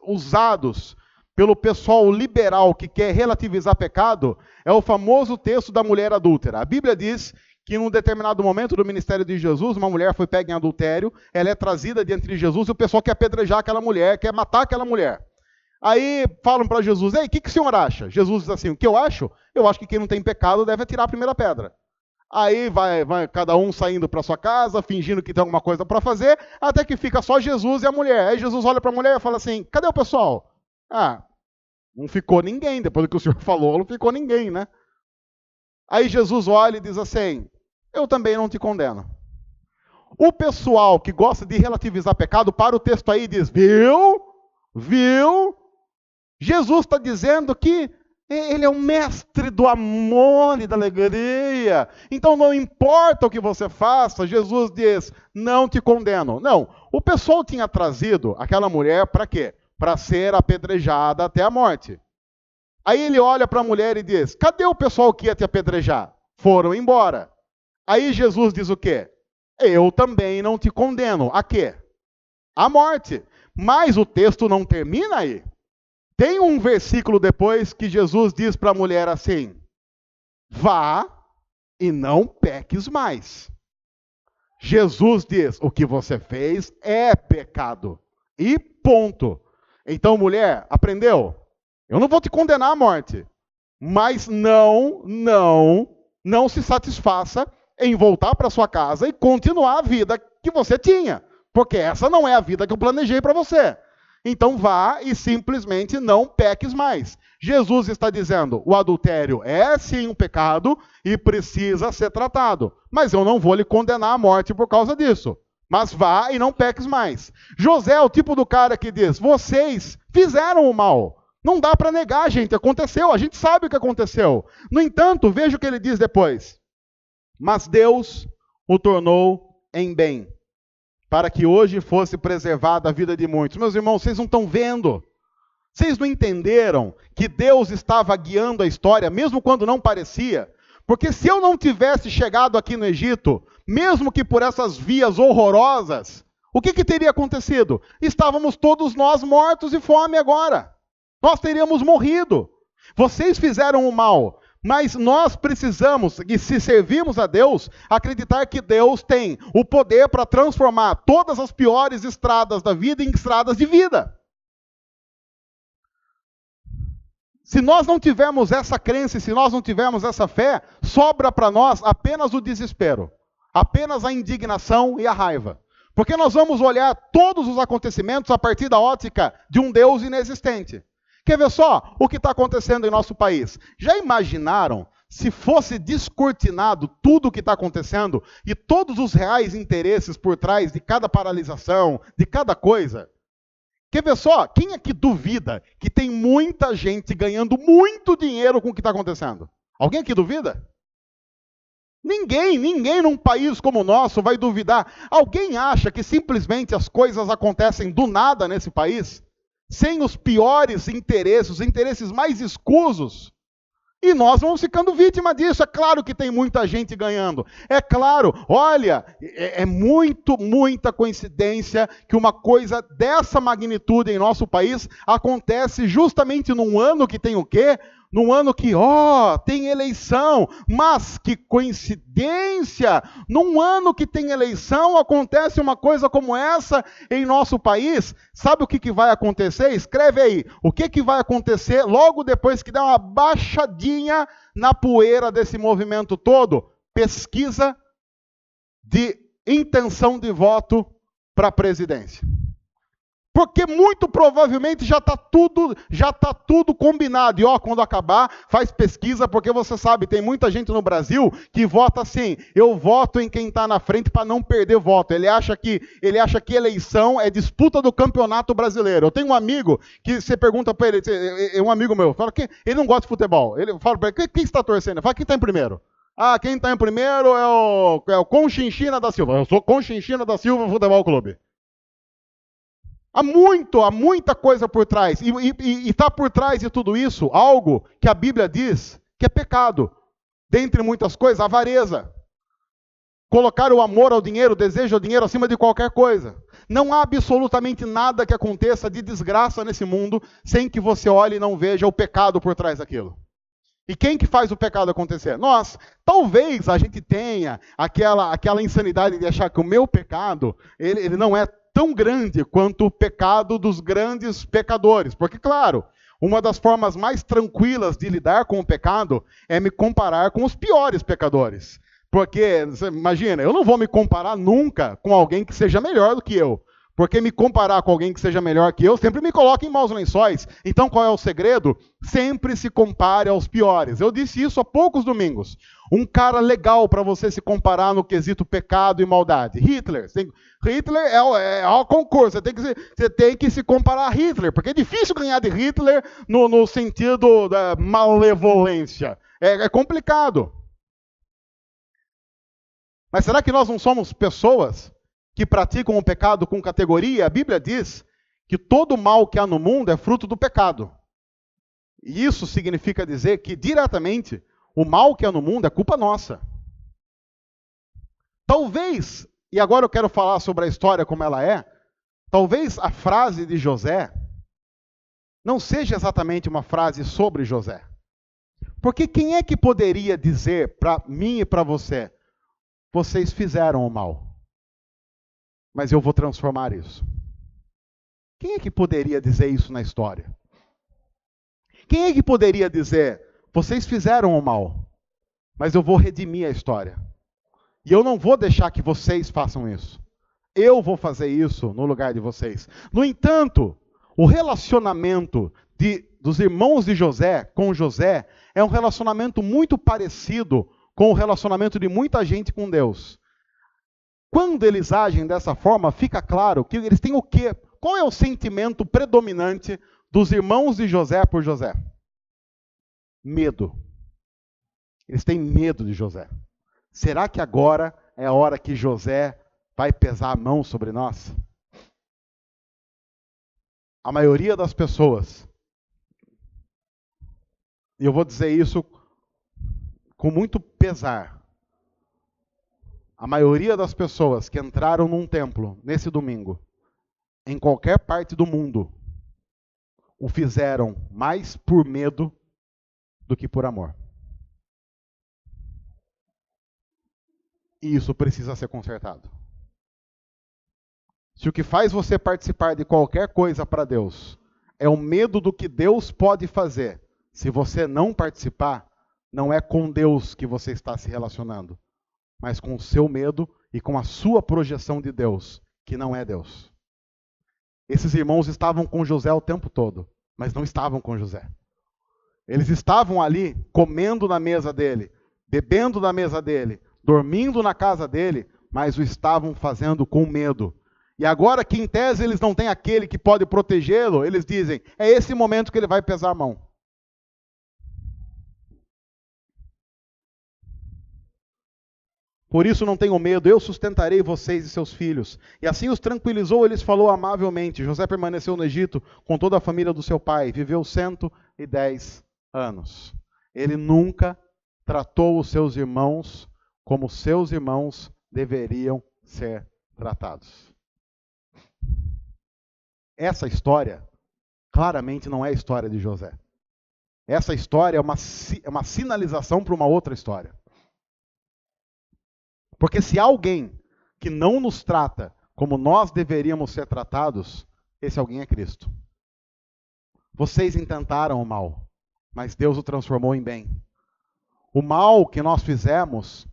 usados pelo pessoal liberal que quer relativizar pecado é o famoso texto da mulher adúltera. A Bíblia diz que em um determinado momento do ministério de Jesus, uma mulher foi pega em adultério, ela é trazida diante de Jesus e o pessoal quer apedrejar aquela mulher, quer matar aquela mulher. Aí falam para Jesus: ei, o que o senhor acha? Jesus diz assim: o que eu acho? Eu acho que quem não tem pecado deve atirar a primeira pedra. Aí vai cada um saindo para sua casa, fingindo que tem alguma coisa para fazer, até que fica só Jesus e a mulher. Aí Jesus olha para a mulher e fala assim: cadê o pessoal? Ah, não ficou ninguém. Depois do que o senhor falou, não ficou ninguém, né? Aí Jesus olha e diz assim: eu também não te condeno. O pessoal que gosta de relativizar pecado, para o texto aí e diz: viu? Jesus está dizendo que ele é o mestre do amor e da alegria. Então não importa o que você faça, Jesus diz: não te condeno. Não, o pessoal tinha trazido aquela mulher para quê? Para ser apedrejada até a morte. Aí ele olha para a mulher e diz: cadê o pessoal que ia te apedrejar? Foram embora. Aí Jesus diz o quê? Eu também não te condeno. A quê? A morte. Mas o texto não termina aí. Tem um versículo depois que Jesus diz para a mulher assim: vá e não peques mais. Jesus diz: o que você fez é pecado. E ponto. Então, mulher, aprendeu? Eu não vou te condenar à morte. Mas não se satisfaça em voltar para sua casa e continuar a vida que você tinha. Porque essa não é a vida que eu planejei para você. Então vá e simplesmente não peques mais. Jesus está dizendo: o adultério é sim um pecado e precisa ser tratado. Mas eu não vou lhe condenar à morte por causa disso. Mas vá e não peques mais. José é o tipo do cara que diz: vocês fizeram o mal. Não dá para negar, gente, aconteceu, a gente sabe o que aconteceu. No entanto, veja o que ele diz depois. Mas Deus o tornou em bem, para que hoje fosse preservada a vida de muitos. Meus irmãos, vocês não estão vendo? Vocês não entenderam que Deus estava guiando a história, mesmo quando não parecia? Porque se eu não tivesse chegado aqui no Egito, mesmo que por essas vias horrorosas, o que teria acontecido? Estávamos todos nós mortos de fome agora. Nós teríamos morrido. Vocês fizeram o mal, mas nós precisamos, e se servirmos a Deus, acreditar que Deus tem o poder para transformar todas as piores estradas da vida em estradas de vida. Se nós não tivermos essa crença, se nós não tivermos essa fé, sobra para nós apenas o desespero, apenas a indignação e a raiva. Porque nós vamos olhar todos os acontecimentos a partir da ótica de um Deus inexistente. Quer ver só o que está acontecendo em nosso país? Já imaginaram se fosse descortinado tudo o que está acontecendo e todos os reais interesses por trás de cada paralisação, de cada coisa? Quer ver só? Quem é que duvida que tem muita gente ganhando muito dinheiro com o que está acontecendo? Alguém aqui duvida? Ninguém num país como o nosso vai duvidar. Alguém acha que simplesmente as coisas acontecem do nada nesse país? sem os piores interesses, os interesses mais escusos. E nós vamos ficando vítima disso. É claro que tem muita gente ganhando. É claro, olha, é muita coincidência que uma coisa dessa magnitude em nosso país acontece justamente num ano que tem o quê? Num ano que, tem eleição. Mas que coincidência! Num ano que tem eleição acontece uma coisa como essa em nosso país. Sabe o que vai acontecer? Escreve aí. O que vai acontecer logo depois que der uma baixadinha na poeira desse movimento todo? Pesquisa de intenção de voto para a presidência. Porque muito provavelmente já está tudo combinado. E quando acabar, faz pesquisa, porque você sabe, tem muita gente no Brasil que vota assim, eu voto em quem está na frente para não perder voto. Ele acha que eleição é disputa do campeonato brasileiro. Eu tenho um amigo que você pergunta para ele, é um amigo meu, fala que ele não gosta de futebol. Ele fala para ele, quem está torcendo? Fala, quem está em primeiro? Quem está em primeiro é o Conchinchina da Silva. Eu sou Conchinchina da Silva Futebol Clube. Há muita coisa por trás. E está por trás de tudo isso algo que a Bíblia diz que é pecado. Dentre muitas coisas, a avareza. Colocar o amor ao dinheiro, o desejo ao dinheiro acima de qualquer coisa. Não há absolutamente nada que aconteça de desgraça nesse mundo sem que você olhe e não veja o pecado por trás daquilo. E quem que faz o pecado acontecer? Nós. Talvez a gente tenha aquela insanidade de achar que o meu pecado, ele não é tão grande quanto o pecado dos grandes pecadores. Porque, claro, uma das formas mais tranquilas de lidar com o pecado é me comparar com os piores pecadores. Porque, imagina, eu não vou me comparar nunca com alguém que seja melhor do que eu. Porque me comparar com alguém que seja melhor que eu sempre me coloca em maus lençóis. Então qual é o segredo? Sempre se compare aos piores. Eu disse isso há poucos domingos. Um cara legal para você se comparar no quesito pecado e maldade. Hitler. Hitler é o concurso. Você tem que se comparar a Hitler. Porque é difícil ganhar de Hitler no sentido da malevolência. É complicado. Mas será que nós não somos pessoas que praticam o pecado com categoria? A Bíblia diz que todo mal que há no mundo é fruto do pecado. E isso significa dizer que, diretamente, o mal que há no mundo é culpa nossa. Talvez, e agora eu quero falar sobre a história como ela é, talvez a frase de José não seja exatamente uma frase sobre José. Porque quem é que poderia dizer para mim e para você, vocês fizeram o mal, mas eu vou transformar isso? Quem é que poderia dizer isso na história? Quem é que poderia dizer, vocês fizeram o mal, mas eu vou redimir a história? E eu não vou deixar que vocês façam isso. Eu vou fazer isso no lugar de vocês. No entanto, o relacionamento dos irmãos de José com José é um relacionamento muito parecido com o relacionamento de muita gente com Deus. Quando eles agem dessa forma, fica claro que eles têm o quê? Qual é o sentimento predominante dos irmãos de José por José? Medo. Eles têm medo de José. Será que agora é a hora que José vai pesar a mão sobre nós? A maioria das pessoas, e eu vou dizer isso com muito pesar, a maioria das pessoas que entraram num templo nesse domingo, em qualquer parte do mundo, o fizeram mais por medo do que por amor. E isso precisa ser consertado. Se o que faz você participar de qualquer coisa para Deus é o medo do que Deus pode fazer, se você não participar, não é com Deus que você está se relacionando, mas com o seu medo e com a sua projeção de Deus, que não é Deus. Esses irmãos estavam com José o tempo todo, mas não estavam com José. Eles estavam ali comendo na mesa dele, bebendo na mesa dele, dormindo na casa dele, mas o estavam fazendo com medo. E agora que em tese eles não têm aquele que pode protegê-lo, eles dizem, é esse momento que ele vai pesar a mão. Por isso não tenham medo, eu sustentarei vocês e seus filhos. E assim os tranquilizou, ele lhes falou amavelmente. José permaneceu no Egito com toda a família do seu pai, viveu 110 anos. Ele nunca tratou os seus irmãos como seus irmãos deveriam ser tratados. Essa história claramente não é a história de José. Essa história é uma sinalização para uma outra história. Porque se há alguém que não nos trata como nós deveríamos ser tratados, esse alguém é Cristo. Vocês intentaram o mal, mas Deus o transformou em bem. O mal que nós fizemos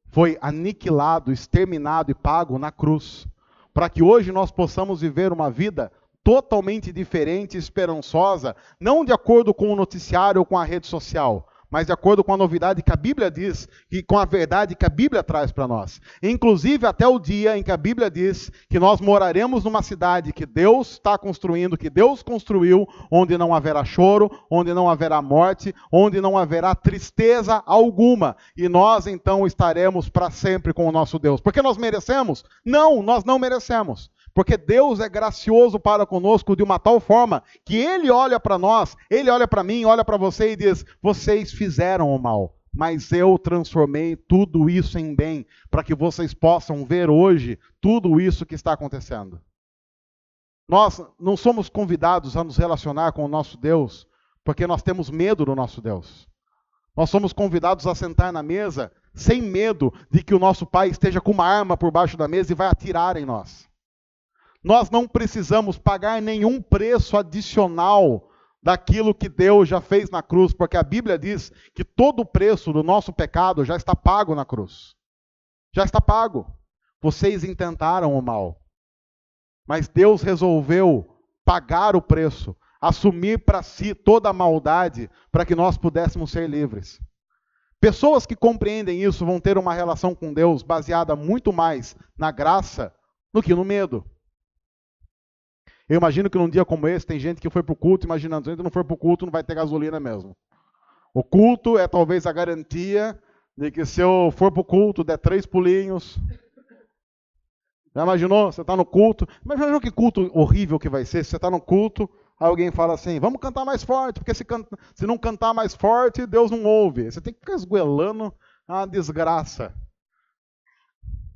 foi aniquilado, exterminado e pago na cruz, para que hoje nós possamos viver uma vida totalmente diferente e esperançosa, não de acordo com o noticiário ou com a rede social, mas de acordo com a novidade que a Bíblia diz e com a verdade que a Bíblia traz para nós. Inclusive até o dia em que a Bíblia diz que nós moraremos numa cidade que Deus está construindo, que Deus construiu, onde não haverá choro, onde não haverá morte, onde não haverá tristeza alguma. E nós então estaremos para sempre com o nosso Deus. Porque nós merecemos? Não, nós não merecemos. Porque Deus é gracioso para conosco de uma tal forma que Ele olha para nós, Ele olha para mim, olha para você e diz: vocês fizeram o mal, mas eu transformei tudo isso em bem, para que vocês possam ver hoje tudo isso que está acontecendo. Nós não somos convidados a nos relacionar com o nosso Deus porque nós temos medo do nosso Deus. Nós somos convidados a sentar na mesa sem medo de que o nosso Pai esteja com uma arma por baixo da mesa e vai atirar em nós. Nós não precisamos pagar nenhum preço adicional daquilo que Deus já fez na cruz, porque a Bíblia diz que todo o preço do nosso pecado já está pago na cruz. Já está pago. Vocês intentaram o mal, mas Deus resolveu pagar o preço, assumir para si toda a maldade, para que nós pudéssemos ser livres. Pessoas que compreendem isso vão ter uma relação com Deus baseada muito mais na graça do que no medo. Eu imagino que num dia como esse, tem gente que foi para o culto imaginando, se a gente não for para o culto, não vai ter gasolina mesmo. O culto é talvez a garantia de que se eu for para o culto, der 3 pulinhos. Já imaginou? Você está no culto. Mas imaginou que culto horrível que vai ser? Se você está no culto, alguém fala assim, vamos cantar mais forte, porque se não cantar mais forte, Deus não ouve. Você tem que ficar esgoelando a desgraça.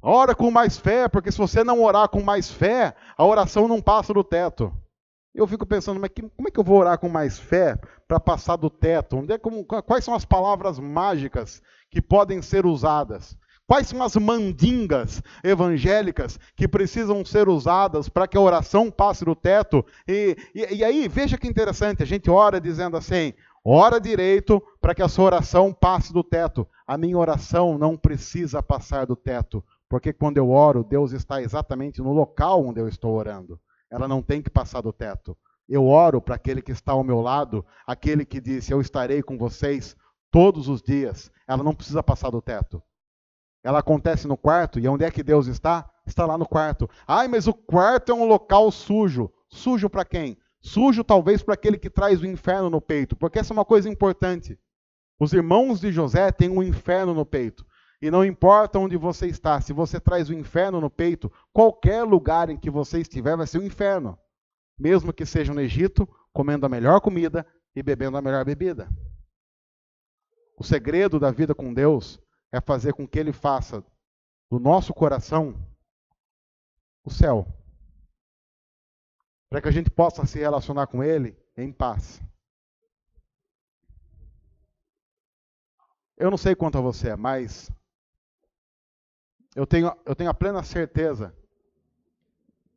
Ora com mais fé, porque se você não orar com mais fé, a oração não passa do teto. Eu fico pensando, mas como é que eu vou orar com mais fé para passar do teto? Quais são as palavras mágicas que podem ser usadas? Quais são as mandingas evangélicas que precisam ser usadas para que a oração passe do teto? E aí, veja que interessante, a gente ora dizendo assim, ora direito para que a sua oração passe do teto. A minha oração não precisa passar do teto. Porque quando eu oro, Deus está exatamente no local onde eu estou orando. Ela não tem que passar do teto. Eu oro para aquele que está ao meu lado, aquele que disse, eu estarei com vocês todos os dias. Ela não precisa passar do teto. Ela acontece no quarto, e onde é que Deus está? Está lá no quarto. Ai, mas o quarto é um local sujo. Sujo para quem? Sujo talvez para aquele que traz o inferno no peito, porque essa é uma coisa importante. Os irmãos de José têm um inferno no peito. E não importa onde você está, se você traz o inferno no peito, qualquer lugar em que você estiver vai ser um inferno. Mesmo que seja no Egito, comendo a melhor comida e bebendo a melhor bebida. O segredo da vida com Deus é fazer com que Ele faça do nosso coração o céu. Para que a gente possa se relacionar com Ele em paz. Eu não sei quanto a você, mas eu tenho a plena certeza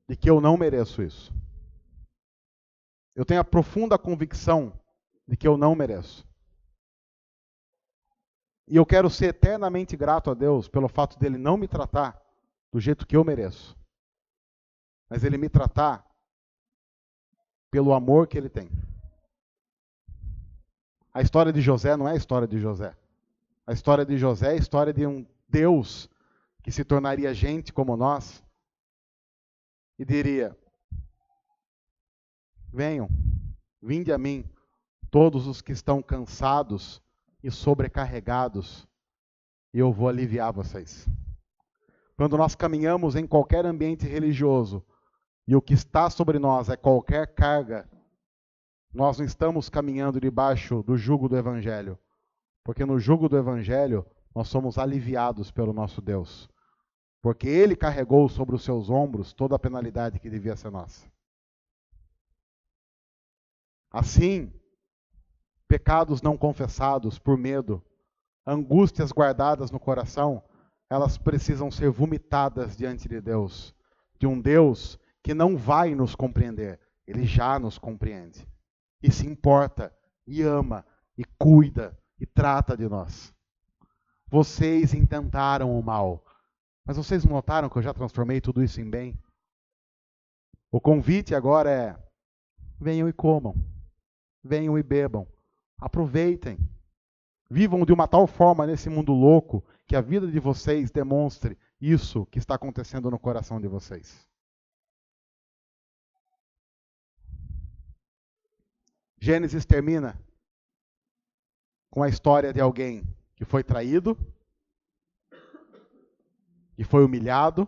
de que eu não mereço isso. Eu tenho a profunda convicção de que eu não mereço. E eu quero ser eternamente grato a Deus pelo fato dele não me tratar do jeito que eu mereço. Mas ele me tratar pelo amor que ele tem. A história de José não é a história de José. A história de José é a história de um Deus que se tornaria gente como nós e diria, venham, vinde a mim, todos os que estão cansados e sobrecarregados, e eu vou aliviar vocês. quando nós caminhamos em qualquer ambiente religioso e o que está sobre nós é qualquer carga, nós não estamos caminhando debaixo do jugo do Evangelho. Porque no jugo do Evangelho, nós somos aliviados pelo nosso Deus. Porque Ele carregou sobre os seus ombros toda a penalidade que devia ser nossa. Assim, pecados não confessados por medo, angústias guardadas no coração, elas precisam ser vomitadas diante de Deus. De um Deus que não vai nos compreender, Ele já nos compreende. E se importa, e ama, e cuida, e trata de nós. Vocês intentaram o mal, mas vocês notaram que eu já transformei tudo isso em bem? O convite agora é: venham e comam, venham e bebam, aproveitem, vivam de uma tal forma nesse mundo louco que a vida de vocês demonstre isso que está acontecendo no coração de vocês. Gênesis termina com a história de alguém que foi traído, que foi humilhado,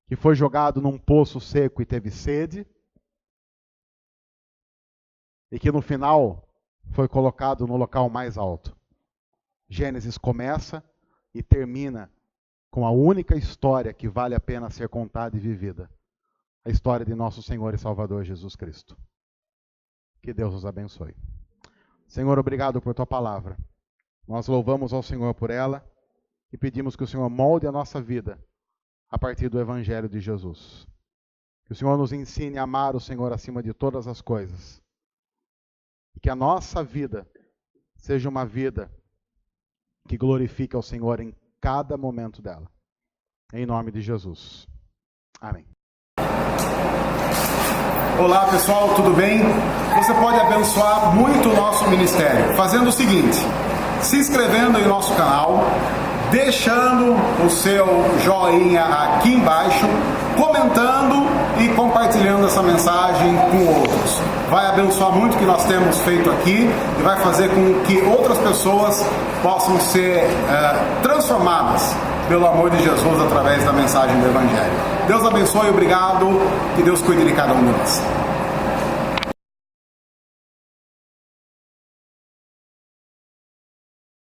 que foi jogado num poço seco e teve sede, e que no final foi colocado no local mais alto. Gênesis começa e termina com a única história que vale a pena ser contada e vivida. A história de nosso Senhor e Salvador Jesus Cristo. Que Deus os abençoe. Senhor, obrigado por Tua palavra. Nós louvamos ao Senhor por ela e pedimos que o Senhor molde a nossa vida a partir do Evangelho de Jesus. Que o Senhor nos ensine a amar o Senhor acima de todas as coisas. E que a nossa vida seja uma vida que glorifique ao Senhor em cada momento dela. Em nome de Jesus. Amém. Olá pessoal, tudo bem? Você pode abençoar muito o nosso ministério fazendo o seguinte: se inscrevendo em nosso canal, deixando o seu joinha aqui embaixo, comentando e compartilhando essa mensagem com outros. Vai abençoar muito o que nós temos feito aqui e vai fazer com que outras pessoas possam ser transformadas pelo amor de Jesus através da mensagem do Evangelho. Deus abençoe, obrigado, que Deus cuide de cada um de nós.